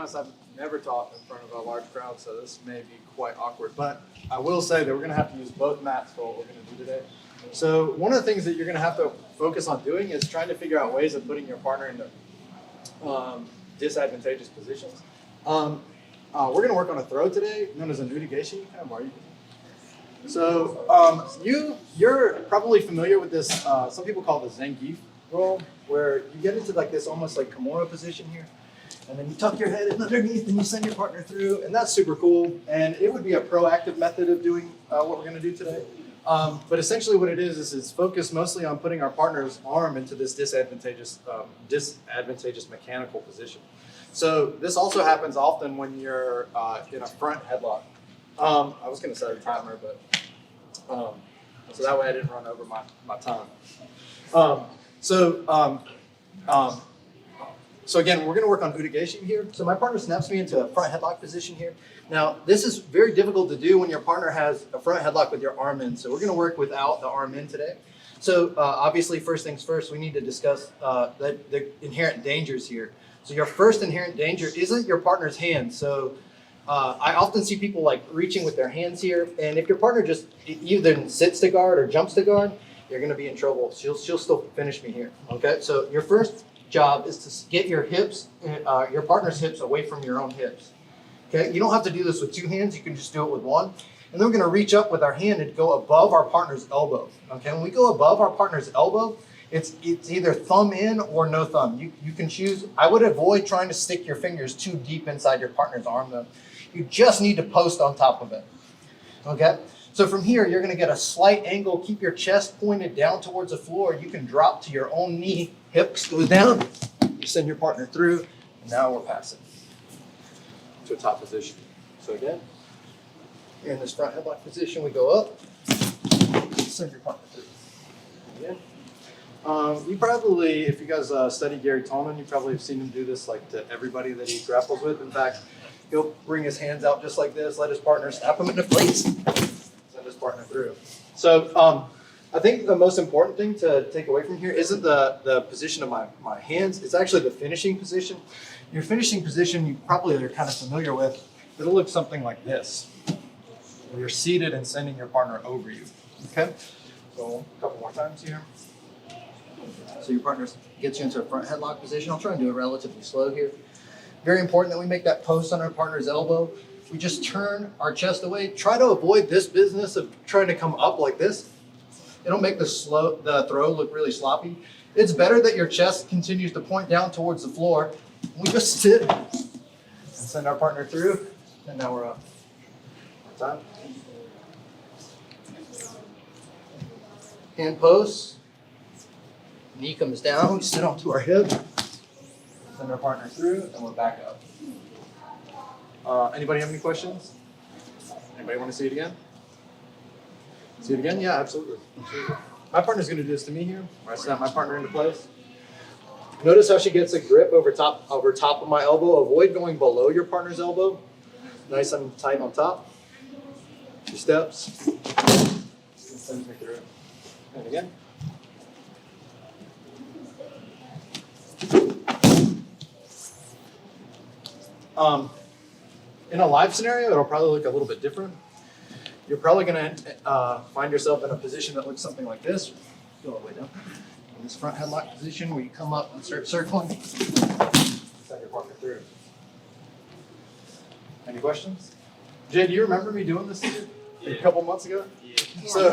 honest, I've never taught in front of a large crowd, so this may be quite awkward. But I will say that we're going to have to use both mats for what we're going to do today. So one of the things that you're going to have to focus on doing is trying to figure out ways of putting your partner into disadvantageous positions. We're going to work on a throw today, known as a nudigation. So you're probably familiar with this. Some people call it the Zangief roll, where you get into like this almost like Kimura position here, and then you tuck your head in underneath and you send your partner through, and that's super cool. And it would be a proactive method of doing what we're going to do today. But essentially what it is it's focused mostly on putting our partner's arm into this disadvantageous mechanical position. So this also happens often when you're in a front headlock. I was going to set a timer, but so that way I didn't run over my time. So again, we're going to work on udigation here. So my partner snaps me into a front headlock position here. Now, this is very difficult to do when your partner has a front headlock with your arm in. So we're going to work without the arm in today. So obviously, first things first, we need to discuss the inherent dangers here. So your first inherent danger isn't your partner's hand. So I often see people like reaching with their hands here. And if your partner just either sits to guard or jumps to guard, you're going to be in trouble. She'll still finish me here. Okay, so your first job is to get your hips, your partner's hips away from your own hips. Okay, you don't have to do this with two hands. You can just do it with one. And then we're going to reach up with our hand and go above our partner's elbow. Okay, when we go above our partner's elbow, it's either thumb in or no thumb. You can choose. I would avoid trying to stick your fingers too deep inside your partner's arm though. You just need to post on top of it. Okay, so from here, you're going to get a slight angle. Keep your chest pointed down towards the floor. You can drop to your own knee. Hips goes down. You send your partner through. And now we're passing to a top position. So again, you're in this front headlock position. We go up. Send your partner through. Again. You probably, if you guys study Gary Tolman, you probably have seen him do this like to everybody that he grapples with. In fact, he'll bring his hands out just like this, let his partner snap him into place, send his partner through. So I think the most important thing to take away from here isn't the position of my hands, it's actually the finishing position. Your finishing position you probably are kind of familiar with. It'll look something like this, where you're seated and sending your partner over you. Okay? So a couple more times here. So your partner gets you into a front headlock position. I'll try and do it relatively slow here. Very important that we make that post on our partner's elbow. We just turn our chest away. Try to avoid this business of trying to come up like this. It'll make the throw look really sloppy. It's better that your chest continues to point down towards the floor. We just sit and send our partner through, and now we're up. Time. Hand post. Knee comes down. We sit onto our hip. Send our partner through, and we're back up. Anybody have any questions? Anybody want to see it again? See it again? Yeah, absolutely. My partner's going to do this to me here. Where I snap my partner into place. Notice how she gets a grip over top of my elbow. Avoid going below your partner's elbow. Nice and tight on top. 2 steps. Sends me through. And again. In a live scenario, it'll probably look a little bit different. You're probably going to find yourself in a position that looks something like this. Go all the way down. In this front headlock position where you come up and start circling. Send your partner through. Any questions? Jay, do you remember me doing this a couple months ago? Yeah. So,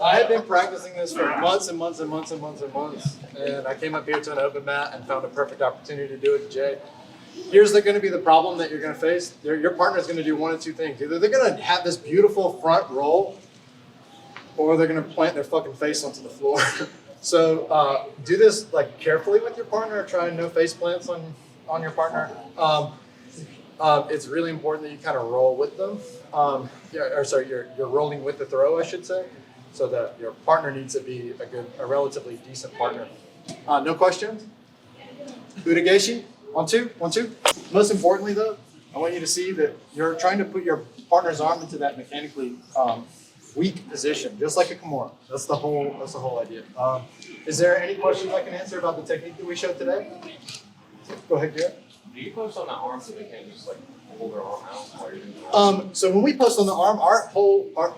I had been practicing this for months and months and months and months and months. And I came up here to an open mat and found a perfect opportunity to do it, Jay. Here's going to be the problem that you're going to face. Your partner's going to do one of two things. Either they're going to have this beautiful front roll, or they're going to plant their fucking face onto the floor. So do this like carefully with your partner. Try no face plants on your partner. It's really important that you kind of roll with them. You're rolling with the throw, I should say, so that your partner needs to be a relatively decent partner. No questions? Udigeshi? 1, 2, 1, 2. Most importantly, though, I want you to see that you're trying to put your partner's arm into that mechanically weak position, just like a Kimura. That's the whole idea. Is there any questions I can answer about the technique that we showed today? Go ahead, Garrett. Do you post on that arm so they can't just like hold their arm out while you're doing that? So when we post on the arm,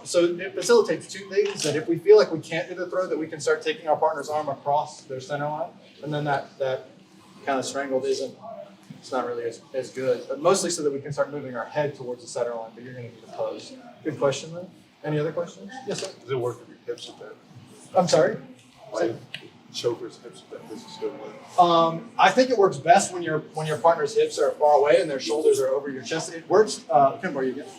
so it facilitates two things. That if we feel like we can't do the throw, that we can start taking our partner's arm across their center line, and then that kind of strangled it's not really as good, but mostly so that we can start moving our head towards the center line. But you're going to need to pose. Good question, though. Any other questions? Yes, sir. Does it work if your hips are bent? I'm sorry. Like chokers, hips are bent. Does it still work? I think it works best when your partner's hips are far away and their shoulders are over your chest. It works. Come where you get.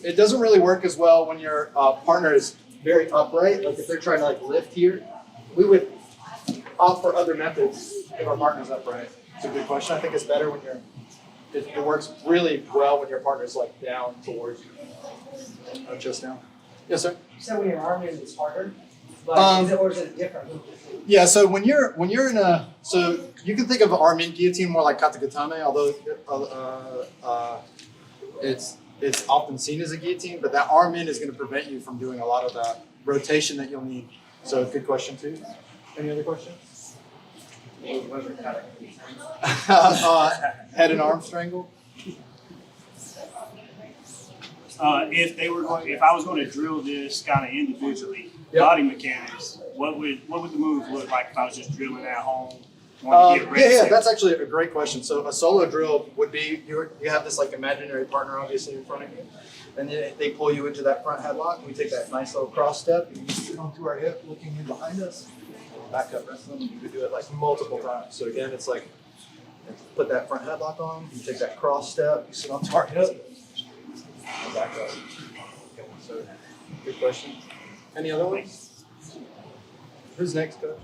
It doesn't really work as well when your partner is very upright. Like if they're trying to like lift here, we would opt for other methods if our partner's upright. It's a good question. I think it's better when it works really well when your partner's like down towards you. Just now. Yes, sir. You said when your arm is, it's harder, but or is it different? Yeah, so when you're in so you can think of an arm in guillotine more like katakatame, although it's often seen as a guillotine, but that arm in is going to prevent you from doing a lot of that rotation that you'll need. So good question too. Any other questions? Head and arm strangle. If I was going to drill this kind of individually, Yep. body mechanics, what would the moves look like if I was just drilling at home? wanting to get reps in? That's actually a great question. So a solo drill would be you have this like imaginary partner obviously in front of you, and they pull you into that front headlock. And we take that nice little cross step, and you sit onto our hip, looking in behind us. Back up wrestling. You could do it like multiple times. So again, it's like put that front headlock on. You take that cross step. You sit onto our hip. And back up. Okay, so good question. Any other ones? Who's next, Coach?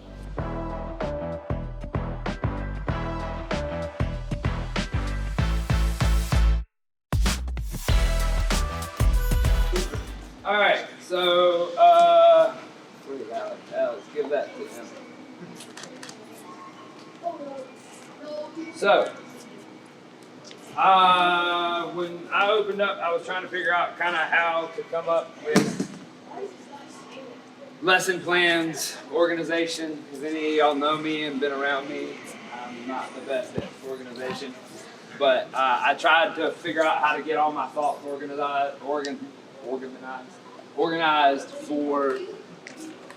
All right, so where's Alex? Give that to him. So, when I opened up, I was trying to figure out kind of how to come up with lesson plans, organization. If any of y'all know me and been around me, I'm not the best at organization, but I tried to figure out how to get all my thoughts organized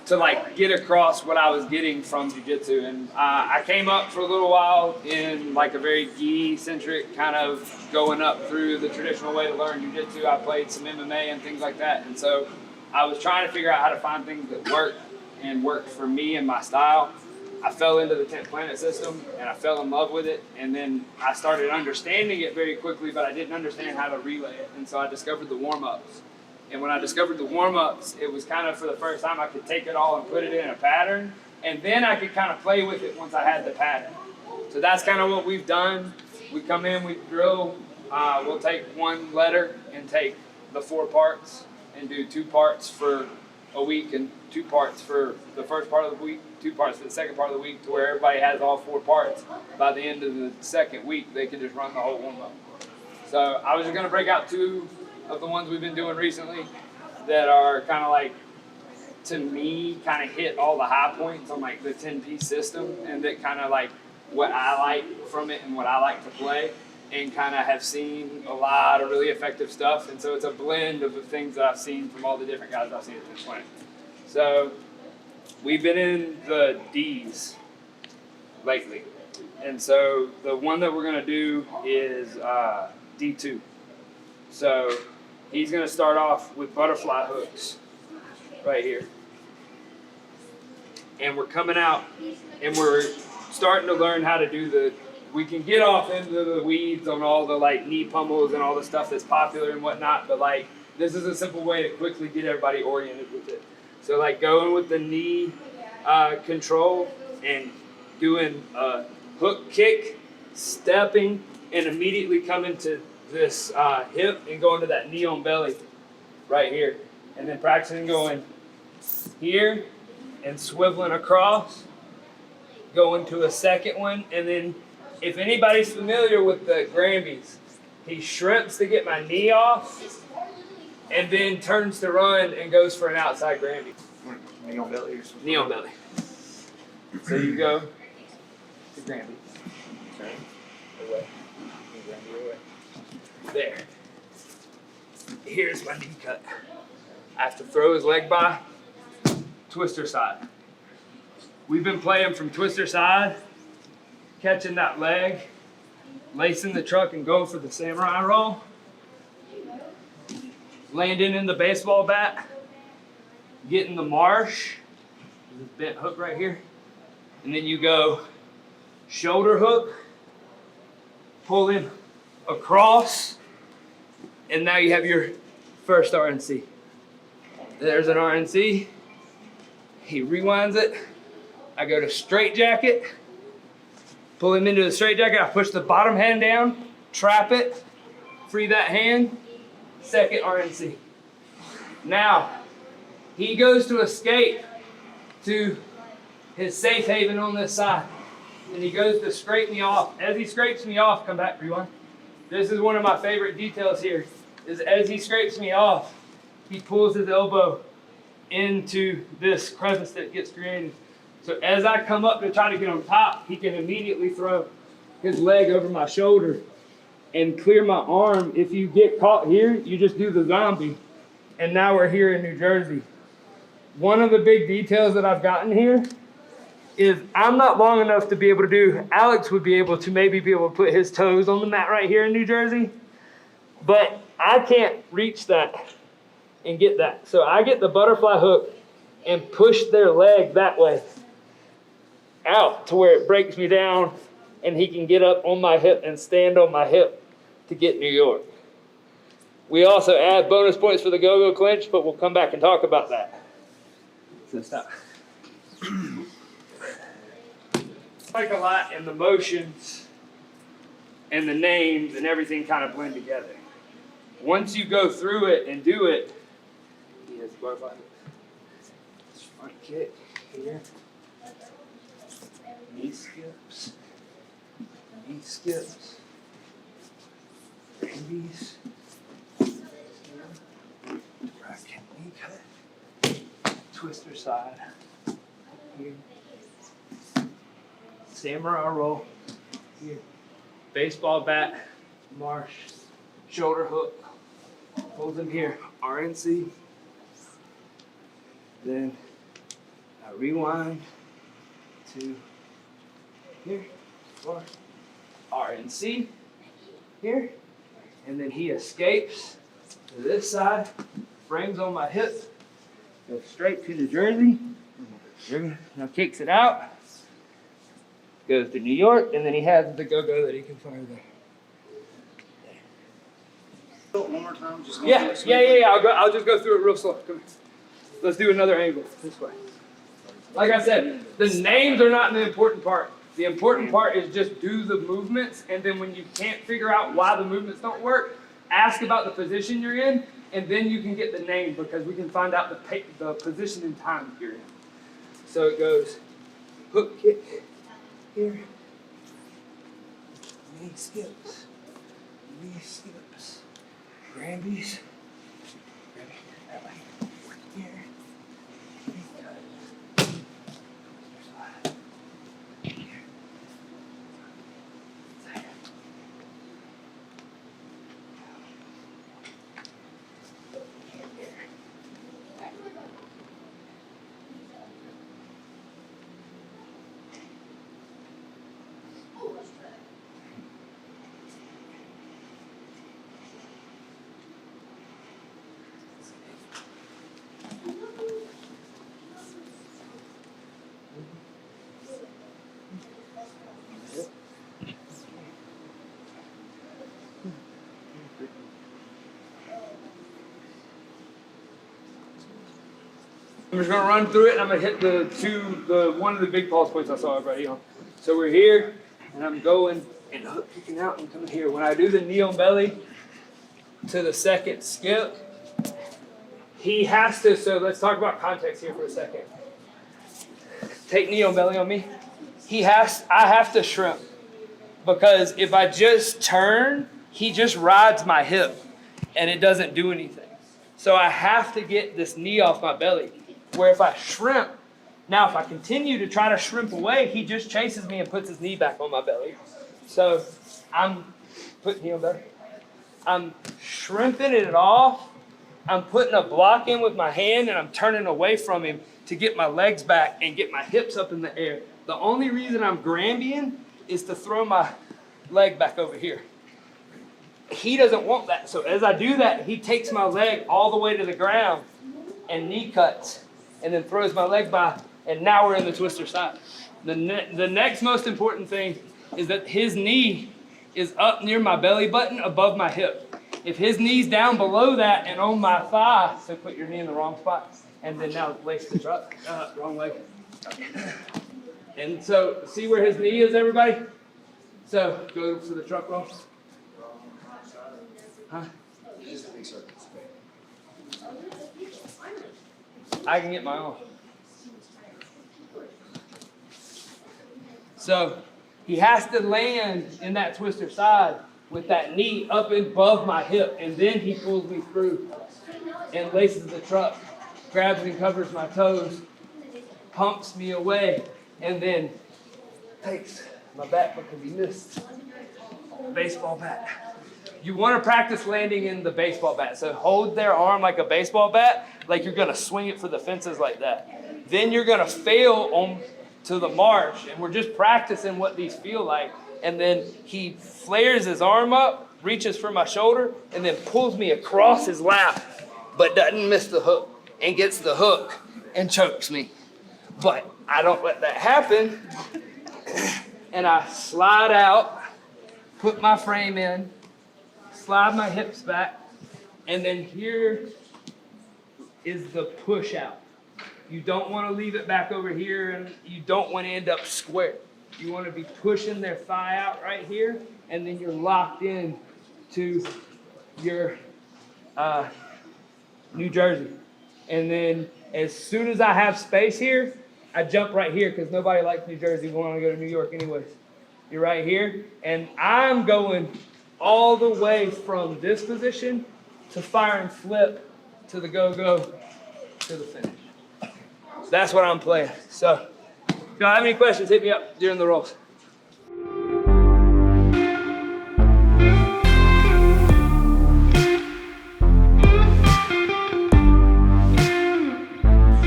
to like get across what I was getting from jiu-jitsu. And I came up for a little while in like a very gi-centric kind of going up through the traditional way to learn jiu-jitsu. I played some MMA and things like that. And so I was trying to figure out how to find things that worked for me and my style. I fell into the 10th Planet system and I fell in love with it. And then I started understanding it very quickly, but I didn't understand how to relay it. And so I discovered the warm-ups. And when I discovered the warm-ups, it was kind of for the first time I could take it all and put it in a pattern. And then I could kind of play with it once I had the pattern. So that's kind of what we've done. We come in, we drill. We'll take one letter and take the 4 parts and do 2 parts for a week and 2 parts for the first part of the week, 2 parts for the second part of the week, to where everybody has all 4 parts. By the end of the second week, they can just run the whole warm-up. So I was just going to break out 2 of the ones we've been doing recently that are kind of like, to me, kind of hit all the high points on like the 10-piece system, and that kind of like what I like from it and what I like to play, and kind of have seen a lot of really effective stuff. And so it's a blend of the things that I've seen from all the different guys I've seen at this point. So we've been in the D's lately. And so the one that we're going to do is D2. So he's going to start off with butterfly hooks right here. And we're coming out and we're starting to learn how to do we can get off into the weeds on all the like knee pummels and all the stuff that's popular and whatnot, but like this is a simple way to quickly get everybody oriented with it. So like going with the knee control and doing a hook kick, stepping, and immediately coming to this hip and going to that knee on belly right here. And then practicing going here and swiveling across, going to a second one, and then if anybody's familiar with the Granbys, he shrimps to get my knee off, and then turns to run and goes for an outside Granby. Knee on belly or something. Knee on belly. So you go to Granby. Turn away. And Granby away. There. Here's my knee cut. I have to throw his leg by. Twister side. We've been playing from twister side, catching that leg, lacing the truck and going for the samurai roll, landing in the baseball bat, getting the marsh, this bent hook right here, and then you go shoulder hook, pull him across, and now you have your first RNC. There's an RNC. He rewinds it. I go to straight jacket, pull him into the straight jacket. I push the bottom hand down, trap it, free that hand, second RNC. Now, he goes to escape to his safe haven on this side. And he goes to scrape me off. As he scrapes me off, come back, rewind. This is one of my favorite details here, is as he scrapes me off, he pulls his elbow into this crevice that gets created. So as I come up to try to get on top, he can immediately throw his leg over my shoulder and clear my arm. If you get caught here, you just do the zombie. And now we're here in New Jersey. One of the big details that I've gotten here is I'm not long enough to be able to do, Alex would be able to maybe be able to put his toes on the mat right here in New Jersey, but I can't reach that and get that. So I get the butterfly hook and push their leg that way out to where it breaks me down and he can get up on my hip and stand on my hip to get New York. We also add bonus points for the go-go clinch, but we'll come back and talk about that. So stop. Like a lot, and the motions and the names and everything kind of blend together. Once you go through it and do it, he has butterfly. Front kick here. Knee skips. Knee skips. Grandies. Bracket knee cut. Twister side. Here. Samurai roll. Here. Baseball bat. Marsh. Shoulder hook. Holds him here. RNC. Then I rewind to here. Or RNC. Here. And then he escapes to this side. Frames on my hip. Goes straight to the jersey. Now kicks it out. Goes to New York. And then he has the go-go that he can fire there. One more time. Just Yeah. I'll just go through it real slow. Come here. Let's do another angle this way. Like I said, the names are not the important part. The important part is just do the movements, and then when you can't figure out why the movements don't work, ask about the position you're in, and then you can get the name because we can find out the position and time you're in. So it goes hook kick here, knee skips, Granby's, that way, here, knee cut, here, there. I'm just gonna run through it and I'm gonna hit one of the big pulse points I saw everybody on. So we're here and I'm going and hook kicking out and coming here. When I do the knee on belly to the second skip, he has to, so let's talk about context here for a second. Take knee on belly on me. I have to shrimp because if I just turn, he just rides my hip and it doesn't do anything. So I have to get this knee off my belly. Where if I shrimp, now if I continue to try to shrimp away, he just chases me and puts his knee back on my belly. So I'm putting heel there. I'm shrimping it off. I'm putting a block in with my hand and I'm turning away from him to get my legs back and get my hips up in the air. The only reason I'm Grambying is to throw my leg back over here. He doesn't want that. So as I do that, he takes my leg all the way to the ground and knee cuts and then throws my leg by, and now we're in the twister side. The next most important thing is that his knee is up near my belly button above my hip. If his knee's down below that and on my thigh, so put your knee in the wrong spot, and then now lace the truck, wrong leg. And so see where his knee is, everybody? So go for the truck roll. Huh? I can get my own. So he has to land in that twister side with that knee up above my hip, and then he pulls me through and laces the truck, grabs and covers my toes, pumps me away, and then takes my bat because he missed the baseball bat. You want to practice landing in the baseball bat. So hold their arm like a baseball bat, like you're going to swing it for the fences like that. Then you're going to fail on to the march, and we're just practicing what these feel like. And then he flares his arm up, reaches for my shoulder, and then pulls me across his lap, but doesn't miss the hook, and gets the hook and chokes me. But I don't let that happen, and I slide out, put my frame in, slide my hips back, and then here is the push out. You don't want to leave it back over here, and you don't want to end up square. You want to be pushing their thigh out right here, and then you're locked in to your New Jersey. And then as soon as I have space here, I jump right here because nobody likes New Jersey. We want to go to New York anyways. You're right here, and I'm going all the way from this position to fire and flip to the go-go to the finish. That's what I'm playing. So if y'all have any questions, hit me up during the rolls.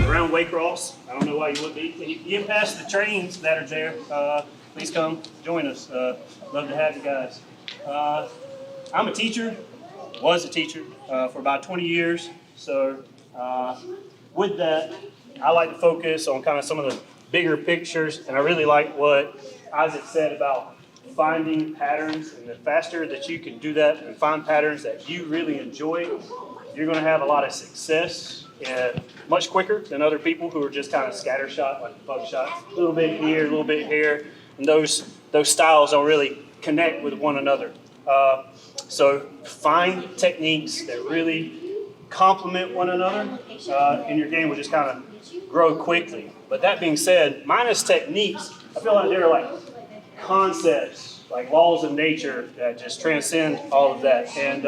Around Waycross, I don't know why you would be. Can you get past the trains that are there? Please come join us. Love to have you guys. I'm a teacher, was a teacher for about 20 years. So with that, I like to focus on kind of some of the bigger pictures, and I really like what Isaac said about finding patterns. And the faster that you can do that and find patterns that you really enjoy, you're going to have a lot of success and much quicker than other people who are just kind of scattershot, like buckshot, a little bit here, a little bit here, and those styles don't really connect with one another. So find techniques that really complement one another, and your game will just kind of grow quickly. But that being said, minus techniques, I feel like they're like concepts, like laws of nature that just transcend all of that. And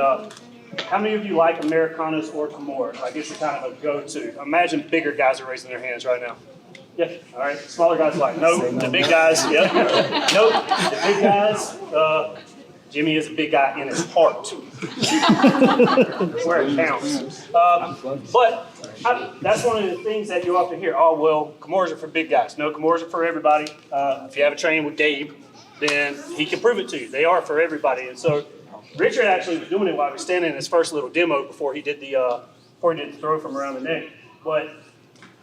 how many of you like Americanas or Camor? Like it's kind of a go-to. Imagine bigger guys are raising their hands right now. Yeah, all right. Smaller guys like, no. The big guys, yep. Nope. The big guys, Jimmy is a big guy in his heart. Where it counts. But that's one of the things that you often hear. Oh, well, Camors are for big guys. No, Camors are for everybody. If you have a training with Gabe, then he can prove it to you. They are for everybody. And so Richard actually was doing it while he was standing in his first little demo before he did the throw from around the neck. But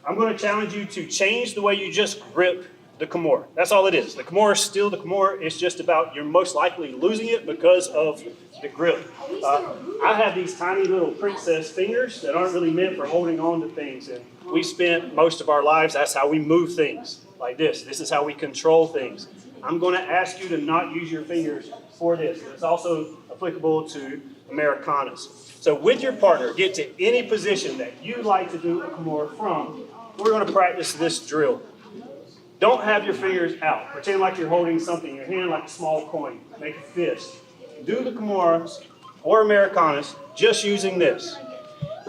I'm going to challenge you to change the way you just grip the Camor. That's all it is. The Camor is still the Camor. It's just about you're most likely losing it because of the grip. I have these tiny little princess fingers that aren't really meant for holding on to things. And we spent most of our lives, that's how we move things, like this. This is how we control things. I'm going to ask you to not use your fingers for this. It's also applicable to Americanas. So with your partner, get to any position that you like to do a Camor from. We're going to practice this drill. Don't have your fingers out. Pretend like you're holding something in your hand like a small coin. Make a fist. Do the Camoras or Americanas just using this.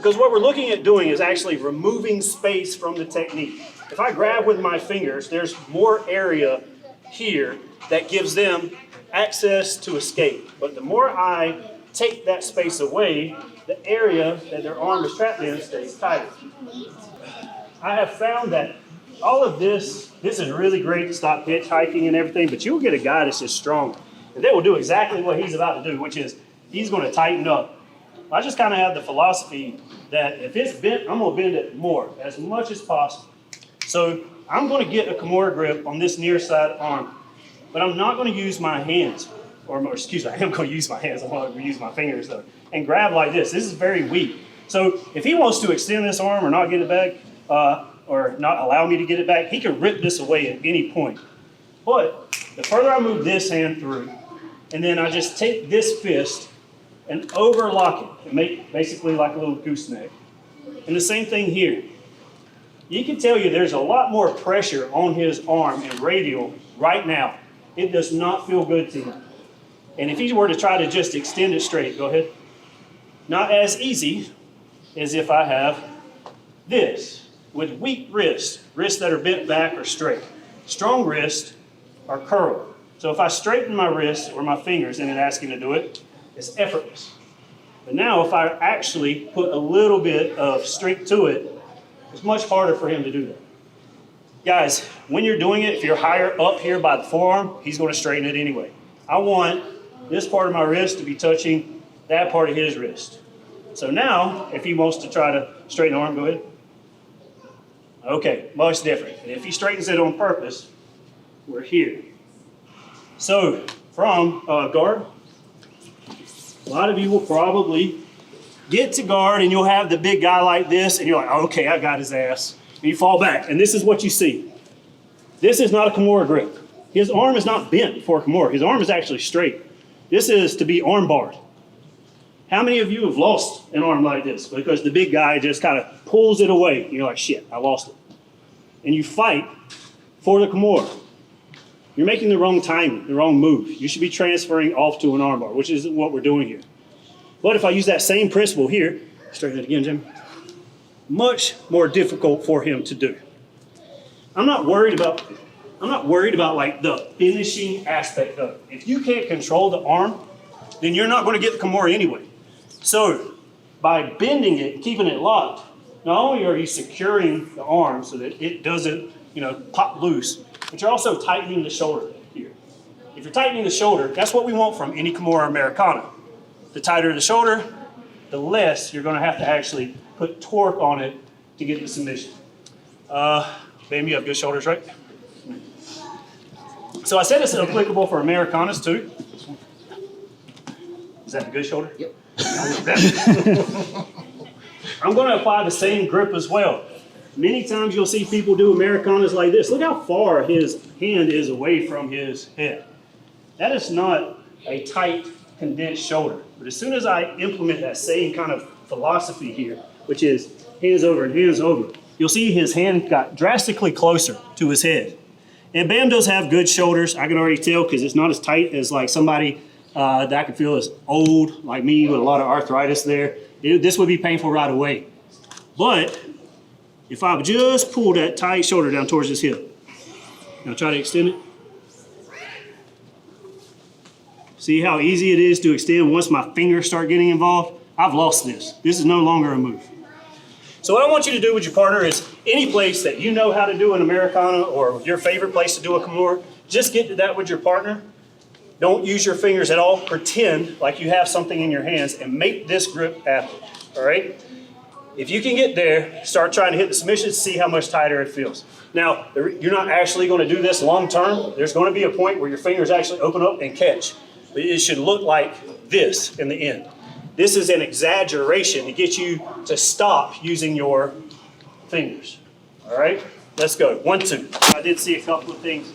Because what we're looking at doing is actually removing space from the technique. If I grab with my fingers, there's more area here that gives them access to escape. But the more I take that space away, the area that their arm is trapped in stays tighter. I have found that all of this is really great to stop hitchhiking and everything, but you'll get a guy that's just strong. And they will do exactly what he's about to do, which is he's going to tighten up. I just kind of have the philosophy that if it's bent, I'm going to bend it more, as much as possible. So I'm going to get a Kimura grip on this near side arm, but I'm not going to use my hands, or excuse me, I am going to use my hands, I'm going to use my fingers though, and grab like this. This is very weak. So if he wants to extend this arm or not get it back, or not allow me to get it back, he can rip this away at any point. But the further I move this hand through, and then I just take this fist and overlock it and make basically like a little gooseneck. And the same thing here. You can tell you there's a lot more pressure on his arm and radial right now. It does not feel good to him. And if he were to try to just extend it straight, go ahead. Not as easy as if I have this with weak wrists, wrists that are bent back or straight. Strong wrists are curled. So if I straighten my wrists or my fingers and then ask him to do it, it's effortless. But now if I actually put a little bit of strength to it, it's much harder for him to do that. Guys, when you're doing it, if you're higher up here by the forearm, he's going to straighten it anyway. I want this part of my wrist to be touching that part of his wrist. So now, if he wants to try to straighten the arm, go ahead. Okay, much different. And if he straightens it on purpose, we're here. So, from guard, a lot of you will probably get to guard and you'll have the big guy like this and you're like, okay, I got his ass. And you fall back and this is what you see. This is not a Kimura grip. His arm is not bent for a Kimura. His arm is actually straight. This is to be arm barred. How many of you have lost an arm like this? Because the big guy just kind of pulls it away. And you're like, shit, I lost it. And you fight for the Kimura. You're making the wrong timing, the wrong move. You should be transferring off to an arm bar, which is what we're doing here. But if I use that same principle here, straighten it again, Jim, much more difficult for him to do. I'm not worried about like the finishing aspect of it. If you can't control the arm, then you're not going to get the Kimura anyway. So by bending it, keeping it locked, not only are you securing the arm so that it doesn't, pop loose, but you're also tightening the shoulder here. If you're tightening the shoulder, that's what we want from any Kimura Americana. The tighter the shoulder, the less you're going to have to actually put torque on it to get the submission. Baby, you have good shoulders, right? So I said it's applicable for Americanas too. Is that the good shoulder? Yep. I'm going to apply the same grip as well. Many times you'll see people do Americanas like this. Look how far his hand is away from his head. That is not a tight, condensed shoulder. But as soon as I implement that same kind of philosophy here, which is hands over and hands over, you'll see his hand got drastically closer to his head. And Bam does have good shoulders. I can already tell because it's not as tight as like somebody that I can feel is old, like me, with a lot of arthritis there. This would be painful right away. But if I just pull that tight shoulder down towards his hip, now try to extend it. See how easy it is to extend once my fingers start getting involved? I've lost this. This is no longer a move. So what I want you to do with your partner is any place that you know how to do an Americana or your favorite place to do a Kimura, just get to that with your partner. Don't use your fingers at all. Pretend like you have something in your hands and make this grip happen, all right? If you can get there, start trying to hit the submission, see how much tighter it feels. Now, you're not actually going to do this long term. There's going to be a point where your fingers actually open up and catch. But it should look like this in the end. This is an exaggeration to get you to stop using your fingers. All right, let's go. 1, 2. I did see a couple of things.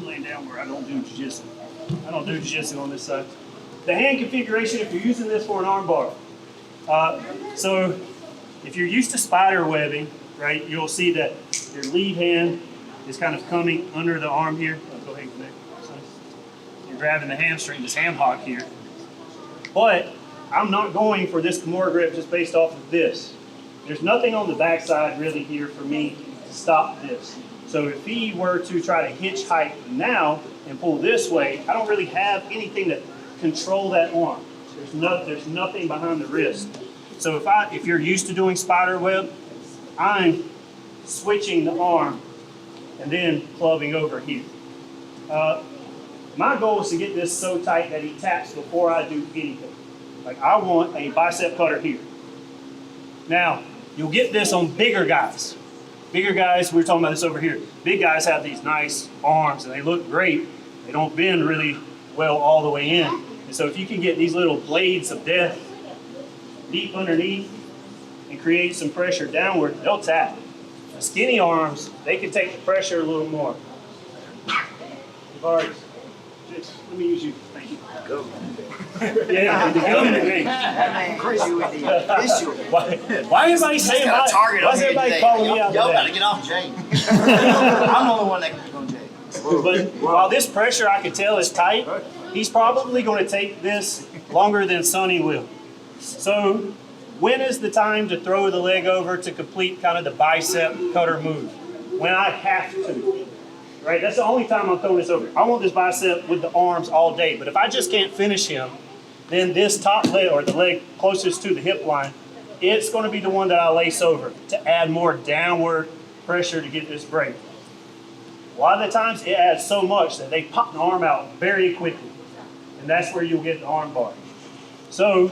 Laying down where I don't do jiu-jitsu. I don't do jiu-jitsu on this side. The hand configuration, if you're using this for an arm bar. So if you're used to spider webbing, right, you'll see that your lead hand is kind of coming under the arm here. Go ahead and connect. You're grabbing the hamstring, this ham hock here. But I'm not going for this Kimura grip just based off of this. There's nothing on the backside really here for me to stop this. So if he were to try to hitchhike now and pull this way, I don't really have anything to control that arm. There's nothing behind the wrist. So if you're used to doing spider web, I'm switching the arm and then clubbing over here. My goal is to get this so tight that he taps before I do anything. Like I want a bicep cutter here. Now, you'll get this on bigger guys. Bigger guys, we were talking about this over here. Big guys have these nice arms and they look great. They don't bend really well all the way in. And so if you can get these little blades of death deep underneath and create some pressure downward, they'll tap. The skinny arms, they can take the pressure a little more. Let me use you. Thank you. Yeah, the government name. That man crazy with the visual. Why everybody saying got a target why on is here everybody today. calling me out Y'all gotta today? get off Jay. I'm the only one that can go Jay. But while this pressure I can tell is tight, he's probably going to take this longer than Sonny will. So when is the time to throw the leg over to complete kind of the bicep cutter move? When I have to. Right? That's the only time I'm throwing this over. I want this bicep with the arms all day. But if I just can't finish him, then this top leg, or the leg closest to the hip line, it's going to be the one that I lace over to add more downward pressure to get this break. A lot of the times it adds so much that they pop the arm out very quickly. And that's where you'll get the arm bar. So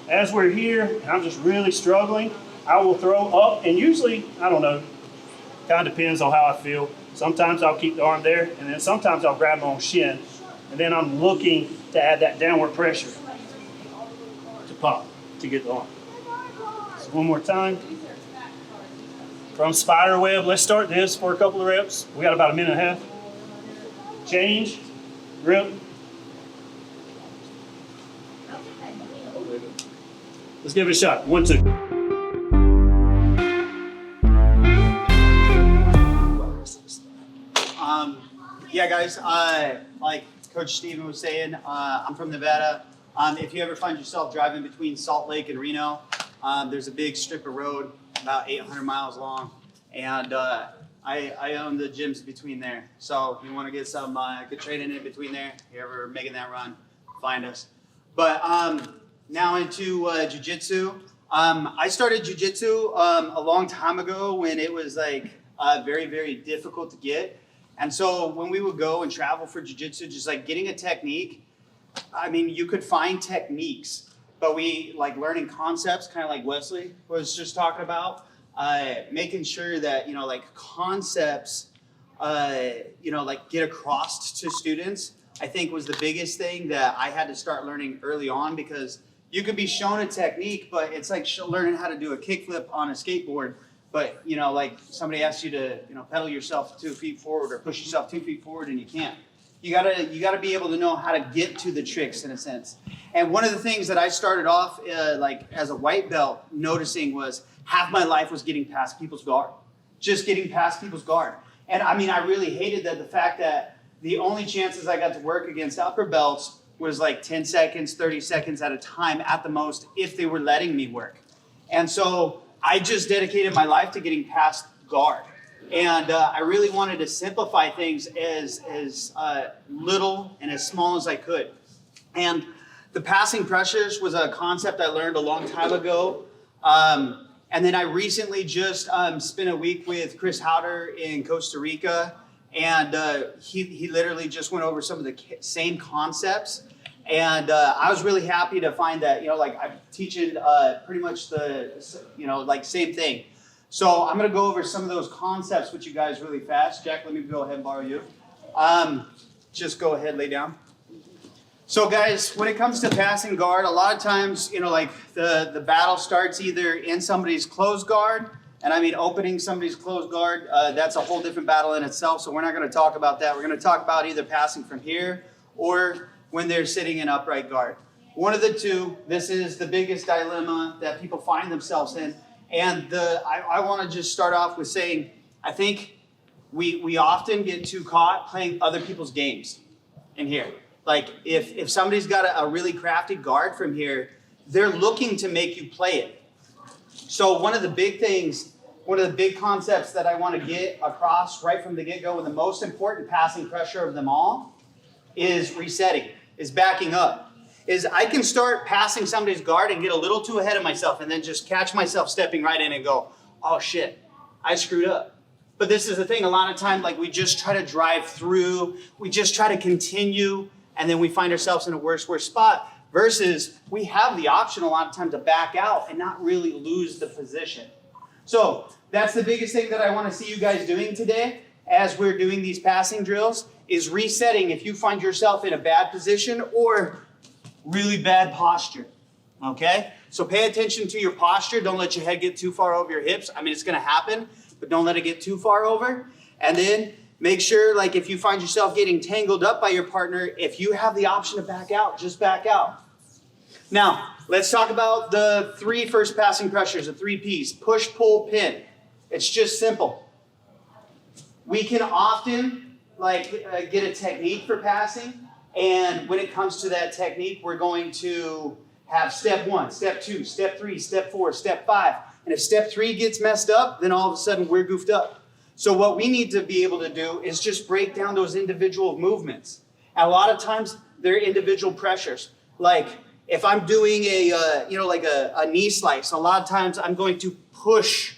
as we're here, and I'm just really struggling, I will throw up, and usually, I don't know, kind of depends on how I feel. Sometimes I'll keep the arm there, and then sometimes I'll grab my own shin, and then I'm looking to add that downward pressure to pop, to get the arm. So one more time. From spider web, let's start this for a couple of reps. We got about a minute and a half. Change, grip. Let's give it a shot. 1, 2. Yeah, guys, like Coach Steven was saying, I'm from Nevada. If you ever find yourself driving between Salt Lake and Reno, there's a big strip of road about 800 miles long, and I own the gyms between there. So if you want to get some good training in between there, if you're ever making that run, find us. But now into jiu-jitsu. I started jiu-jitsu a long time ago when it was like very, very difficult to get. And so when we would go and travel for jiu-jitsu, just like getting a technique, I mean, you could find techniques, but we like learning concepts, kind of like Wesley was just talking about, making sure that, like concepts, like get across to students, I think was the biggest thing that I had to start learning early on, because you could be shown a technique, but it's like learning how to do a kickflip on a skateboard. But, like somebody asks you to, pedal yourself 2 feet forward or push yourself 2 feet forward and you can't. You gotta be able to know how to get to the tricks in a sense. And one of the things that I started off like as a white belt noticing was half my life was getting past people's guard. Just getting past people's guard. And I mean, I really hated that the fact that the only chances I got to work against upper belts was like 10 seconds, 30 seconds at a time at the most, if they were letting me work. And so I just dedicated my life to getting past guard. And I really wanted to simplify things as little and as small as I could. And the passing pressures was a concept I learned a long time ago. And then I recently just spent a week with Chris Howder in Costa Rica. And he literally just went over some of the same concepts. And I was really happy to find that, like I'm teaching pretty much the, like same thing. So I'm going to go over some of those concepts with you guys really fast. Jack, let me go ahead and borrow you. Just go ahead, lay down. So guys, when it comes to passing guard, a lot of times, like the battle starts either in somebody's closed guard, and I mean opening somebody's closed guard. That's a whole different battle in itself, so we're not going to talk about that. We're going to talk about either passing from here or when they're sitting in upright guard. One of the two. This is the biggest dilemma that people find themselves in. And I want to just start off with saying, I think we often get too caught playing other people's games in here. Like if somebody's got a really crafty guard from here, they're looking to make you play it. So one of the big concepts that I want to get across right from the get-go, and the most important passing pressure of them all, is resetting, is backing up. Is I can start passing somebody's guard and get a little too ahead of myself and then just catch myself stepping right in and go, oh shit, I screwed up. But this is the thing, a lot of times, like, we just try to drive through, we just try to continue, and then we find ourselves in a worse spot, versus we have the option a lot of times to back out and not really lose the position. So that's the biggest thing that I want to see you guys doing today as we're doing these passing drills, is resetting if you find yourself in a bad position or really bad posture, okay? So pay attention to your posture. Don't let your head get too far over your hips. I mean, it's gonna happen, but don't let it get too far over. And then make sure, like, if you find yourself getting tangled up by your partner, if you have the option to back out, just back out. Now, let's talk about the 3 first passing pressures, the 3 Ps. Push, pull, pin. It's just simple. We can often get a technique for passing, and when it comes to that technique, we're going to have step 1, step 2, step 3, step 4, step 5. And if step 3 gets messed up, then all of a sudden we're goofed up. So what we need to be able to do is just break down those individual movements. And a lot of times they're individual pressures. Like if I'm doing a knee slice, a lot of times I'm going to push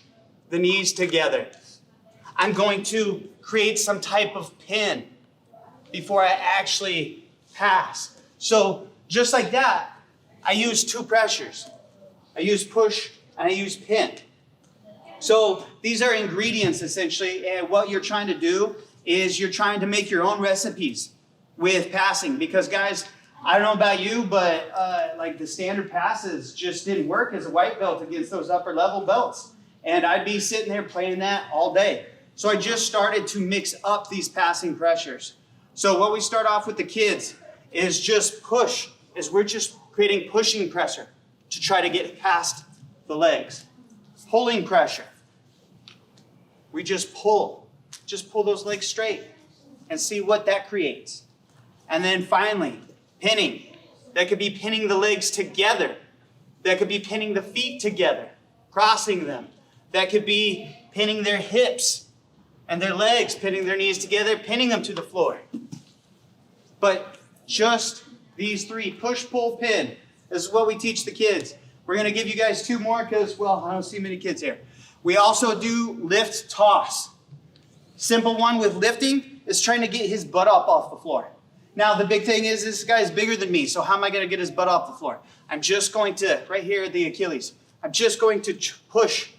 the knees together. I'm going to create some type of pin before I actually pass. So just like that, I use 2 pressures. I use push and I use pin. So these are ingredients essentially, and what you're trying to do is you're trying to make your own recipes with passing. Because guys, I don't know about you, but like the standard passes just didn't work as a white belt against those upper level belts. And I'd be sitting there playing that all day. So I just started to mix up these passing pressures. So what we start off with the kids is just push, is we're just creating pushing pressure to try to get past the legs. Pulling pressure. We just pull those legs straight and see what that creates. And then finally, pinning. That could be pinning the legs together. That could be pinning the feet together, crossing them. That could be pinning their hips and their legs, pinning their knees together, pinning them to the floor. But just these 3, push, pull, pin, is what we teach the kids. We're going to give you guys 2 more because, well, I don't see many kids here. We also do lift, toss. Simple one with lifting is trying to get his butt up off the floor. Now, the big thing is this guy is bigger than me, so how am I going to get his butt off the floor? I'm just going to, right here at the Achilles, I'm just going to push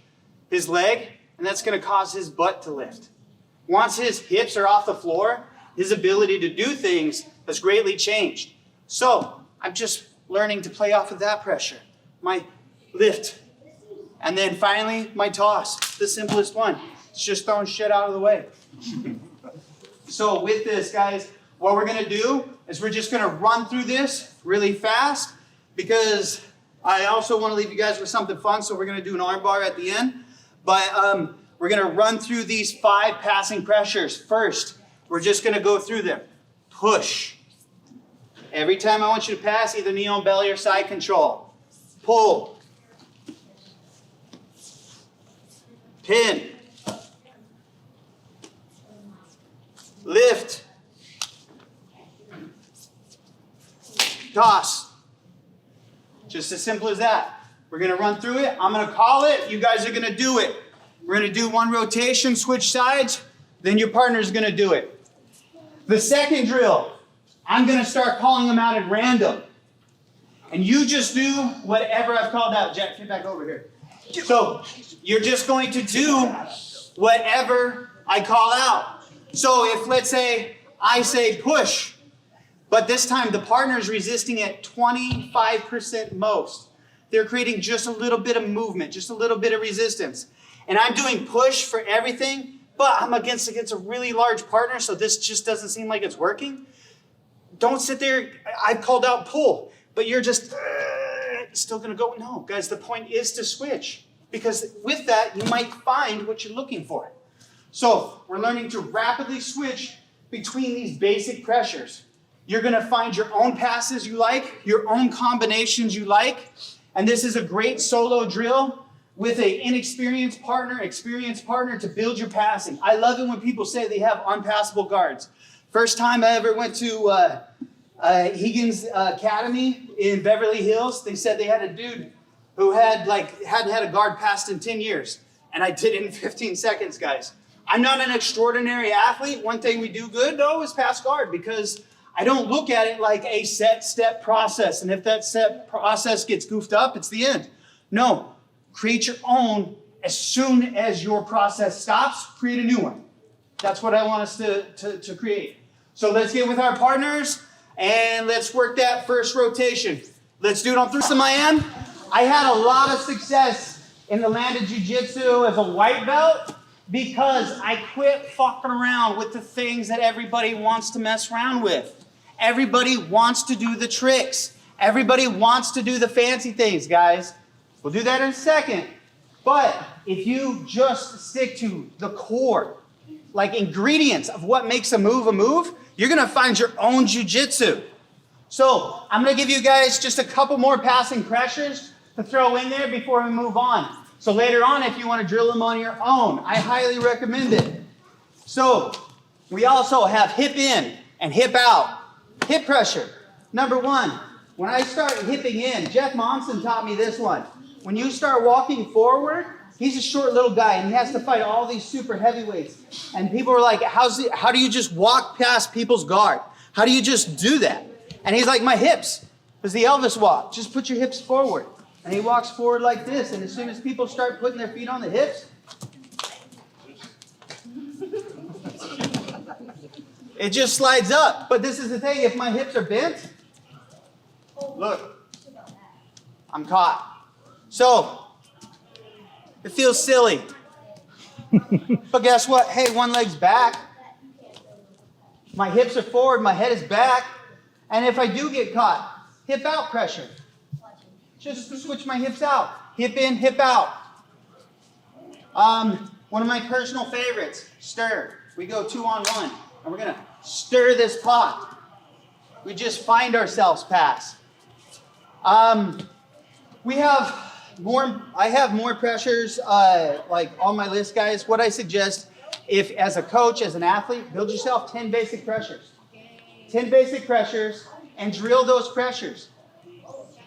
his leg, and that's going to cause his butt to lift. Once his hips are off the floor, his ability to do things has greatly changed. So I'm just learning to play off of that pressure. My lift. And then finally, my toss. The simplest one. It's just throwing shit out of the way. So with this, guys, what we're going to do is we're just going to run through this really fast because I also want to leave you guys with something fun. So we're going to do an arm bar at the end. But we're going to run through these 5 passing pressures. First, we're just going to go through them. Push. Every time I want you to pass, either knee on belly or side control. Pull. Pin. Lift. Toss. Just as simple as that. We're going to run through it. I'm going to call it. You guys are going to do it. We're going to do 1 rotation, switch sides. Then your partner's going to do it. The second drill, I'm going to start calling them out at random. And you just do whatever I've called out. Jack, get back over here. So you're just going to do whatever I call out. So if, let's say, I say push, but this time the partner is resisting at 25% most. They're creating just a little bit of movement, just a little bit of resistance. And I'm doing push for everything, but I'm against a really large partner, so this just doesn't seem like it's working. Don't sit there. I've called out pull, but you're just still going to go. No, guys, the point is to switch, because with that, you might find what you're looking for. So we're learning to rapidly switch between these basic pressures. You're going to find your own passes you like, your own combinations you like, And this is a great solo drill with an inexperienced partner, experienced partner to build your passing. I love it when people say they have unpassable guards. First time I ever went to Higgins Academy in Beverly Hills, they said they had a dude who hadn't had a guard passed in 10 years. And I did it in 15 seconds, guys. I'm not an extraordinary athlete. One thing we do good, though, is pass guard, because I don't look at it like a set step process. And if that set process gets goofed up, it's the end. No, create your own. As soon as your process stops, create a new one. That's what I want us to create. So let's get with our partners and let's work that first rotation. Let's do it on 3. I had a lot of success in the land of jiu-jitsu as a white belt because I quit fucking around with the things that everybody wants to mess around with. Everybody wants to do the tricks. Everybody wants to do the fancy things, guys. We'll do that in a second. But if you just stick to the core, like ingredients of what makes a move, you're going to find your own jiu-jitsu. So I'm going to give you guys just a couple more passing pressures to throw in there before we move on. So later on, if you want to drill them on your own, I highly recommend it. So we also have hip in and hip out. Hip pressure. Number 1, when I start hipping in, Jeff Monson taught me this one. When you start walking forward, he's a short little guy and he has to fight all these super heavyweights. And people are like, how do you just walk past people's guard? How do you just do that? And he's like, my hips. It's the Elvis walk. Just put your hips forward. And he walks forward like this. And as soon as people start putting their feet on the hips, it just slides up. But this is the thing. If my hips are bent, look, I'm caught. So, it feels silly. But guess what? Hey, one leg's back. My hips are forward. My head is back. And if I do get caught, hip out pressure. Just switch my hips out. Hip in, hip out. One of my personal favorites, stir. We go 2-on-1. And we're going to stir this pot. We just find ourselves pass. I have more pressures like on my list, guys. What I suggest, if as a coach, as an athlete, build yourself 10 basic pressures. 10 basic pressures and drill those pressures.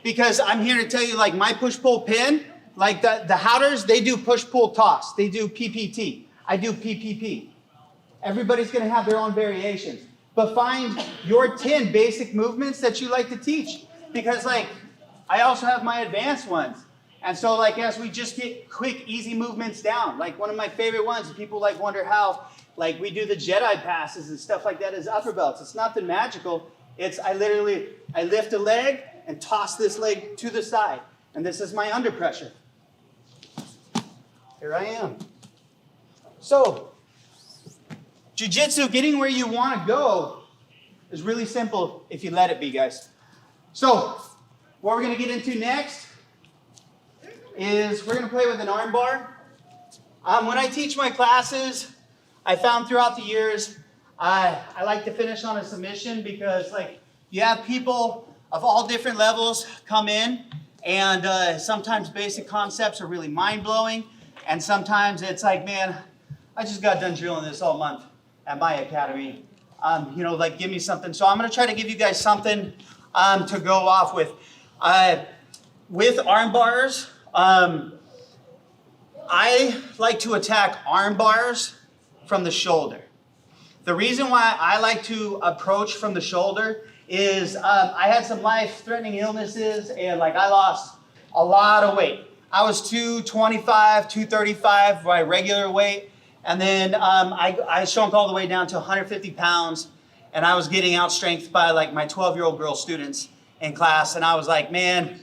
Because I'm here to tell you, like my push-pull pin, like the Houders, they do push-pull toss. They do PPT. I do PPP. Everybody's going to have their own variations. But find your 10 basic movements that you like to teach. Because like, I also have my advanced ones. And so like as we just get quick, easy movements down, like one of my favorite ones, people like wonder how like we do the Jedi passes and stuff like that as upper belts. It's nothing magical. It's I lift a leg and toss this leg to the side. And this is my under pressure. Here I am. So, jiu-jitsu, getting where you want to go is really simple if you let it be, guys. So, what we're going to get into next is we're going to play with an arm bar. When I teach my classes, I found throughout the years, I like to finish on a submission because like you have people of all different levels come in and sometimes basic concepts are really mind-blowing and sometimes it's like, man, I just got done drilling this all month at my academy. Like give me something. So I'm going to try to give you guys something to go off with. With arm bars, I like to attack arm bars from the shoulder. The reason why I like to approach from the shoulder is I had some life-threatening illnesses and like I lost a lot of weight. I was 225, 235 my regular weight, and then I shrunk all the way down to 150 pounds, and I was getting outstrengthed by like my 12-year-old girl students in class, and I was like, man,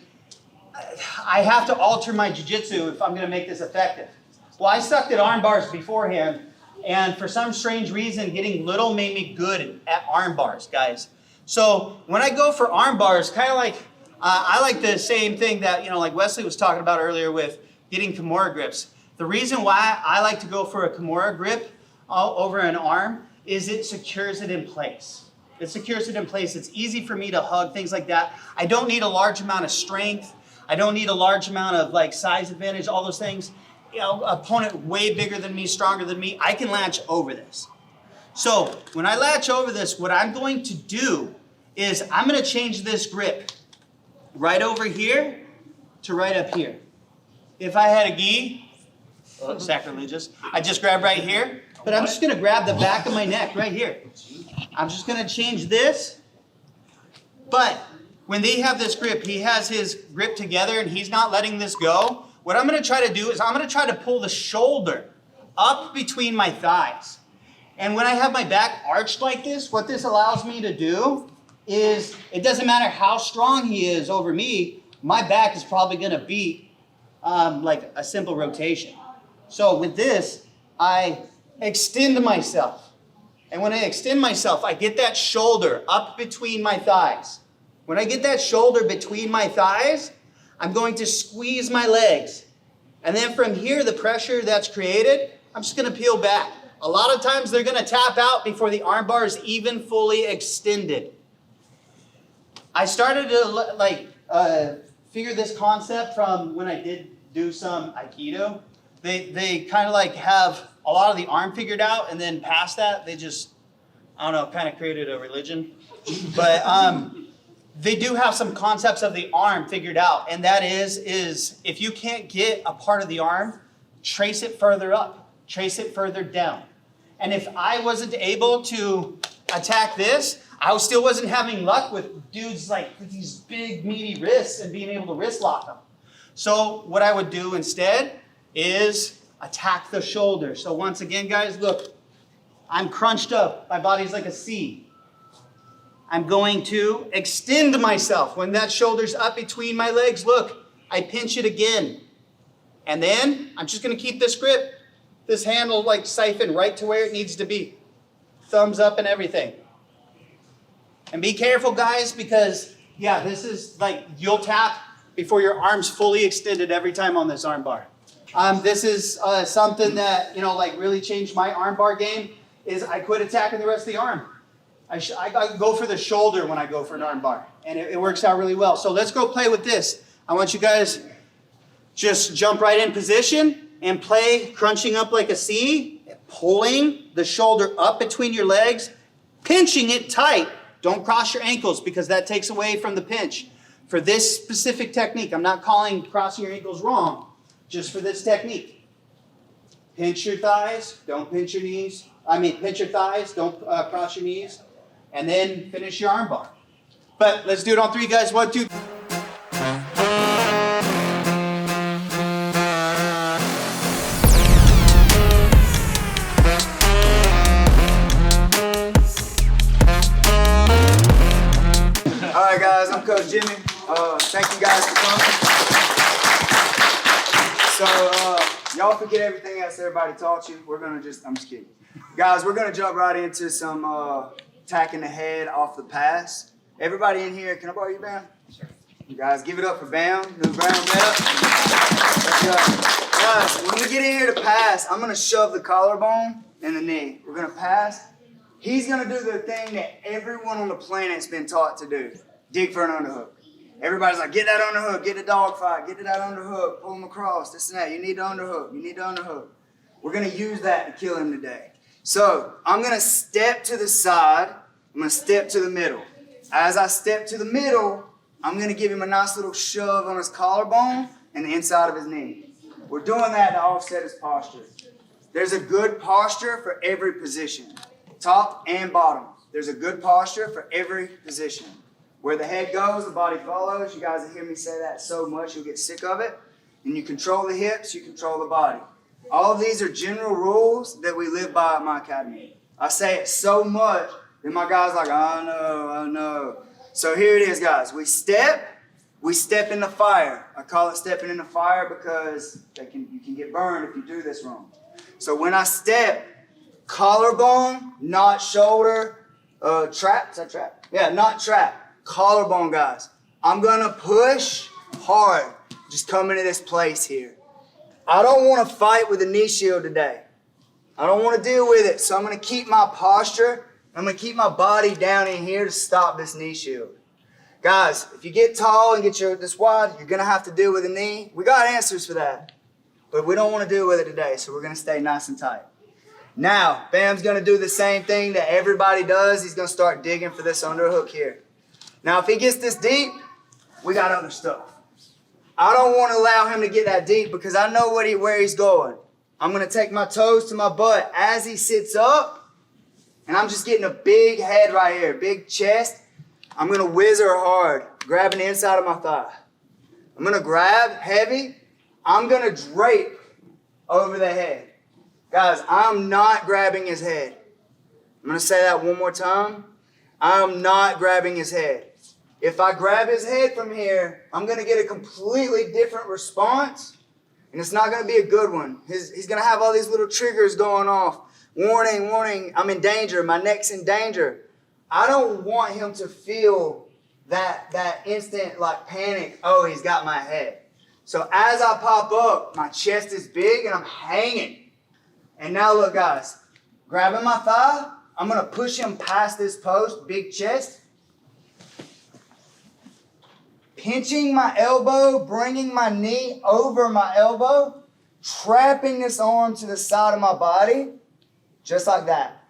I have to alter my jiu-jitsu if I'm going to make this effective. Well, I sucked at arm bars beforehand, and for some strange reason, getting little made me good at arm bars, guys. So when I go for arm bars, kind of like, I like the same thing that, like Wesley was talking about earlier with getting Kimura grips. The reason why I like to go for a Kimura grip over an arm is it secures it in place. It secures it in place. It's easy for me to hug, things like that. I don't need a large amount of strength. I don't need a large amount of like size advantage, all those things. You know, opponent way bigger than me, stronger than me, I can latch over this. So when I latch over this, what I'm going to do is I'm going to change this grip right over here to right up here. If I had a gi, sacrilegious, I just grab right here, but I'm just going to grab the back of my neck right here. I'm just going to change this, but when they have this grip, he has his grip together and he's not letting this go. What I'm going to try to do is I'm going to try to pull the shoulder up between my thighs. And when I have my back arched like this, what this allows me to do is, it doesn't matter how strong he is over me, my back is probably going to beat like a simple rotation. So with this, I extend myself. And when I extend myself, I get that shoulder up between my thighs. When I get that shoulder between my thighs, I'm going to squeeze my legs. And then from here, the pressure that's created, I'm just going to peel back. A lot of times they're going to tap out before the arm bar is even fully extended. I started to figure this concept from when I did do some Aikido. They kind of like have a lot of the arm figured out, and then past that, they just, I don't know, kind of created a religion. But they do have some concepts of the arm figured out, and that is if you can't get a part of the arm, trace it further up, trace it further down. And if I wasn't able to attack this, I still wasn't having luck with dudes like with these big meaty wrists and being able to wrist lock them. So what I would do instead is attack the shoulder. So once again, guys, look, I'm crunched up. My body's like a C. I'm going to extend myself. When that shoulder's up between my legs, look, I pinch it again. And then I'm just going to keep this grip, this handle like siphon right to where it needs to be. Thumbs up and everything. And be careful, guys, because, yeah, this is like you'll tap before your arm's fully extended every time on this arm bar. This is something that, you know, like really changed my arm bar game is I quit attacking the rest of the arm. I go for the shoulder when I go for an arm bar, and it works out really well. So let's go play with this. I want you guys just jump right in position and play crunching up like a C, pulling the shoulder up between your legs, pinching it tight. Don't cross your ankles because that takes away from the pinch. For this specific technique, I'm not calling crossing your ankles wrong, just for this technique. Pinch your thighs, don't pinch your knees. Pinch your thighs, don't cross your knees. And then finish your arm bar. But let's do it on three, guys. 1, 2. All right, guys, I'm Coach Jimmy. Thank you guys for coming. So, y'all forget everything else everybody taught you. I'm just kidding. Guys, we're gonna jump right into some attacking the head off the pass. Everybody in here, can I borrow you, Bam? Sure. You guys, give it up for Bam, new brown belt. Guys, when we get in here to pass, I'm gonna shove the collarbone and the knee. We're gonna pass. He's gonna do the thing that everyone on the planet's been taught to do. Dig for an underhook. Everybody's like, get that underhook, get the dog fight, get that underhook, pull him across, this and that. You need the underhook, you need the underhook. We're gonna use that to kill him today. So I'm gonna step to the side, I'm gonna step to the middle. As I step to the middle, I'm gonna give him a nice little shove on his collarbone and the inside of his knee. We're doing that to offset his posture. There's a good posture for every position, top and bottom. There's a good posture for every position. Where the head goes, the body follows. You guys will hear me say that so much, you'll get sick of it. And you control the hips, you control the body. All of these are general rules that we live by at my academy. I say it so much that my guys are like, I know. So here it is, guys. We step in the fire. I call it stepping in the fire because you can get burned if you do this wrong. So when I step, collarbone, not shoulder, trap, is that trap? Yeah, not trap. Collarbone, guys. I'm gonna push hard. Just come into this place here. I don't want to fight with a knee shield today. I don't want to deal with it. So I'm going to keep my posture. I'm going to keep my body down in here to stop this knee shield. Guys, if you get tall and get this wide, you're going to have to deal with a knee. We got answers for that, but we don't want to deal with it today, so we're going to stay nice and tight. Now, Bam's going to do the same thing that everybody does. He's going to start digging for this underhook here. Now, if he gets this deep, we got other stuff. I don't want to allow him to get that deep because I know where he's going. I'm going to take my toes to my butt as he sits up, and I'm just getting a big head right here, big chest. I'm going to whizzer hard, grabbing the inside of my thigh. I'm going to grab heavy. I'm going to drape over the head. Guys, I'm not grabbing his head. I'm going to say that one more time. I'm not grabbing his head. If I grab his head from here, I'm going to get a completely different response, and it's not going to be a good one. He's going to have all these little triggers going off. Warning, warning, I'm in danger. My neck's in danger. I don't want him to feel that instant like panic, oh, he's got my head. So as I pop up, my chest is big and I'm hanging. And now look, guys, grabbing my thigh, I'm going to push him past this post, big chest. Pinching my elbow, bringing my knee over my elbow, trapping this arm to the side of my body, just like that.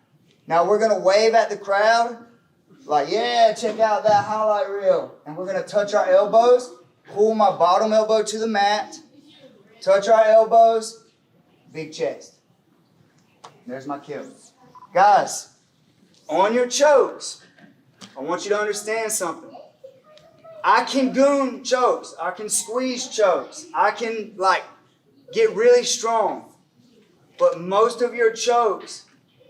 Now we're going to wave at the crowd, like, yeah, check out that highlight reel. And we're going to touch our elbows, pull my bottom elbow to the mat, touch our elbows, big chest. There's my kill. Guys, on your chokes, I want you to understand something. I can goon chokes. I can squeeze chokes. I can, get really strong. But most of your chokes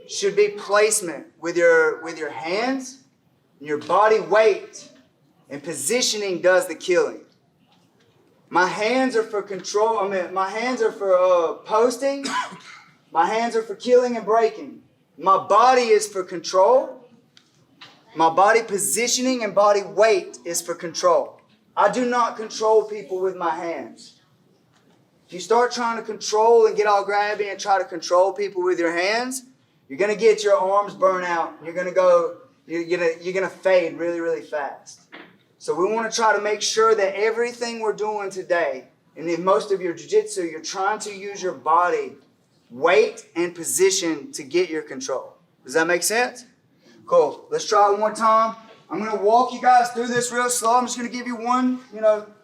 should be placement with your hands and your body weight. And positioning does the killing. My hands are for control. My hands are for posting. My hands are for killing and breaking. My body is for control. My body positioning and body weight is for control. I do not control people with my hands. If you start trying to control and get all grabby and try to control people with your hands, you're going to get your arms burn out. You're going to fade really, really fast. So we want to try to make sure that everything we're doing today, and in most of your jiu-jitsu, you're trying to use your body, weight, and position to get your control. Does that make sense? Cool. Let's try it one more time. I'm going to walk you guys through this real slow. I'm just going to give you one,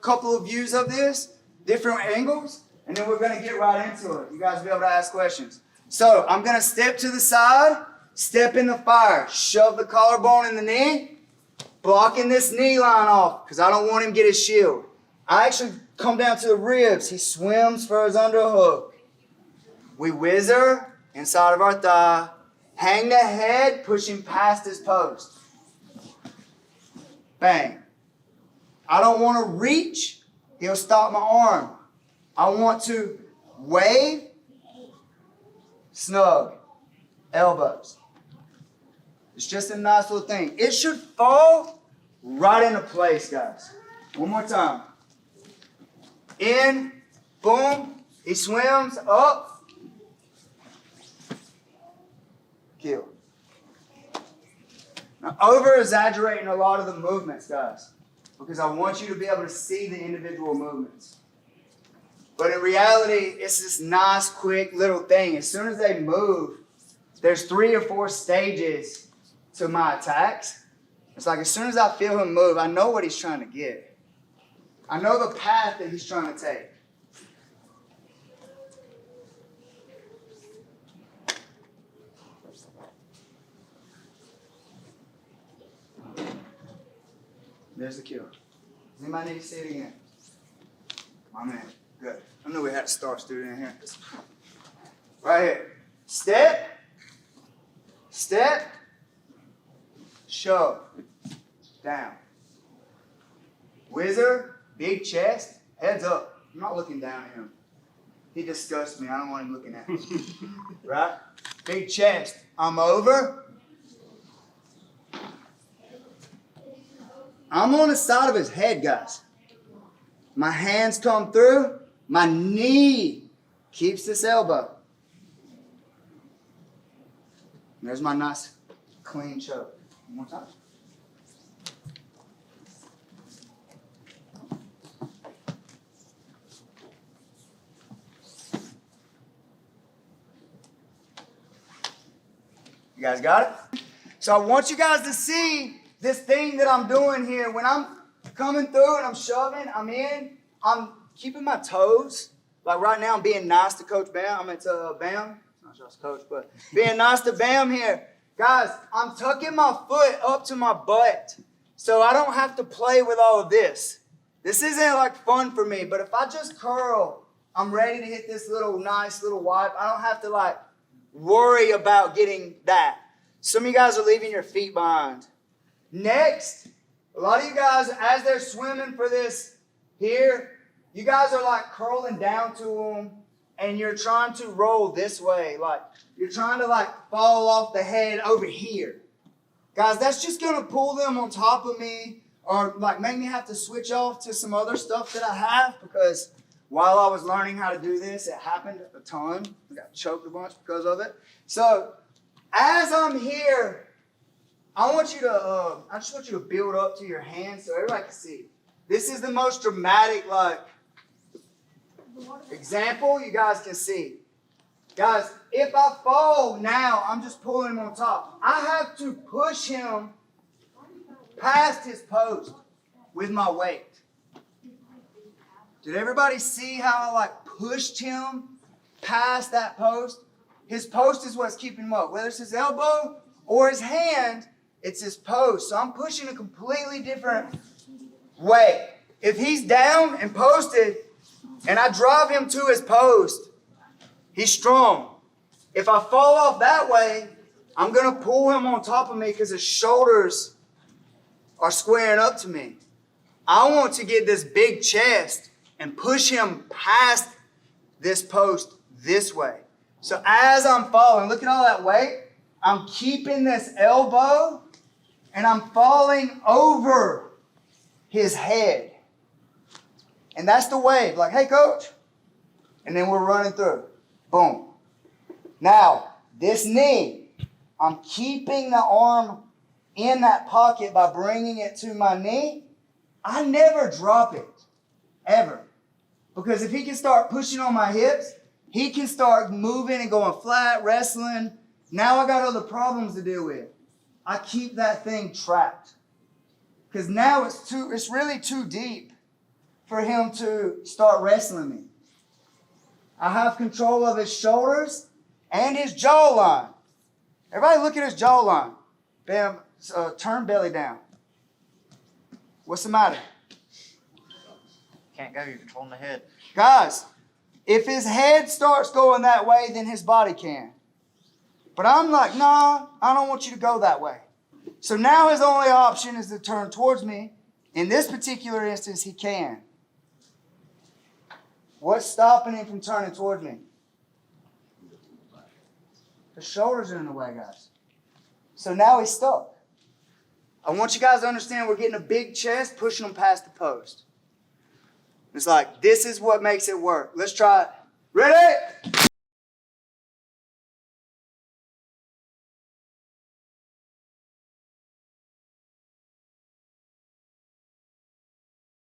couple of views of this, different angles, and then we're going to get right into it. You guys will be able to ask questions. So I'm going to step to the side, step in the fire, shove the collarbone in the knee, blocking this knee line off because I don't want him to get his shield. I actually come down to the ribs. He swims for his underhook. We whizzer inside of our thigh. Hang the head, push him past his post. Bang. I don't want to reach. He'll stop my arm. I want to wave, snug, elbows. It's just a nice little thing. It should fall right into place, guys. One more time. In, boom, he swims, up, kill. Now, over-exaggerating a lot of the movements, guys, because I want you to be able to see the individual movements. But in reality, it's this nice, quick little thing. As soon as they move, there's 3 or 4 stages to my attacks. It's like as soon as I feel him move, I know what he's trying to get. I know the path that he's trying to take. There's the kill. Does anybody need to see it again? My man. Good. I knew we had a star student in here. Right here. Step. Step. Shove. Down. Whizzer. Big chest. Heads up. I'm not looking down at him. He disgusts me. I don't want him looking at me. Right? Big chest. I'm over. I'm on the side of his head, guys. My hands come through. My knee keeps this elbow. And there's my nice, clean choke. One more time. You guys got it? So I want you guys to see this thing that I'm doing here. When I'm coming through and I'm shoving, I'm keeping my toes. Like right now, I'm being nice to Coach Bam. I'm into Bam. Not just Coach, but being nice to Bam here. Guys, I'm tucking my foot up to my butt so I don't have to play with all of this. This isn't like fun for me, but if I just curl, I'm ready to hit this little nice little wipe. I don't have to like worry about getting that. Some of you guys are leaving your feet behind. Next, a lot of you guys, as they're swimming for this here, you guys are like curling down to them and you're trying to roll this way. Like you're trying to like fall off the head over here. Guys, that's just going to pull them on top of me or like make me have to switch off to some other stuff that I have because while I was learning how to do this, it happened a ton. I got choked a bunch because of it. So as I'm here, I just want you to build up to your hands so everybody can see. This is the most dramatic like example you guys can see. Guys, if I fall now, I'm just pulling him on top. I have to push him past his post with my weight. Did everybody see how I like pushed him past that post? His post is what's keeping him up. Whether it's his elbow or his hand, it's his post. So I'm pushing a completely different way. If he's down and posted and I drive him to his post, he's strong. If I fall off that way, I'm going to pull him on top of me because his shoulders are squaring up to me. I want to get this big chest and push him past this post this way. So as I'm falling, look at all that weight. I'm keeping this elbow and I'm falling over his head. And that's the wave. Like, hey, coach. And then we're running through. Boom. Now, this knee, I'm keeping the arm in that pocket by bringing it to my knee. I never drop it, ever. Because if he can start pushing on my hips, he can start moving and going flat, wrestling. Now I got other problems to deal with. I keep that thing trapped. Because now it's really too deep for him to start wrestling me. I have control of his shoulders and his jawline. Everybody look at his jawline. Bam, turn belly down. What's the matter? Can't go, you're controlling the head. Guys, if his head starts going that way, then his body can. But I'm like, nah, I don't want you to go that way. So now his only option is to turn towards me. In this particular instance, he can. What's stopping him from turning towards me? The shoulders are in the way, guys. So now he's stuck. I want you guys to understand we're getting a big chest, pushing him past the post. It's like, this is what makes it work. Let's try it. Ready?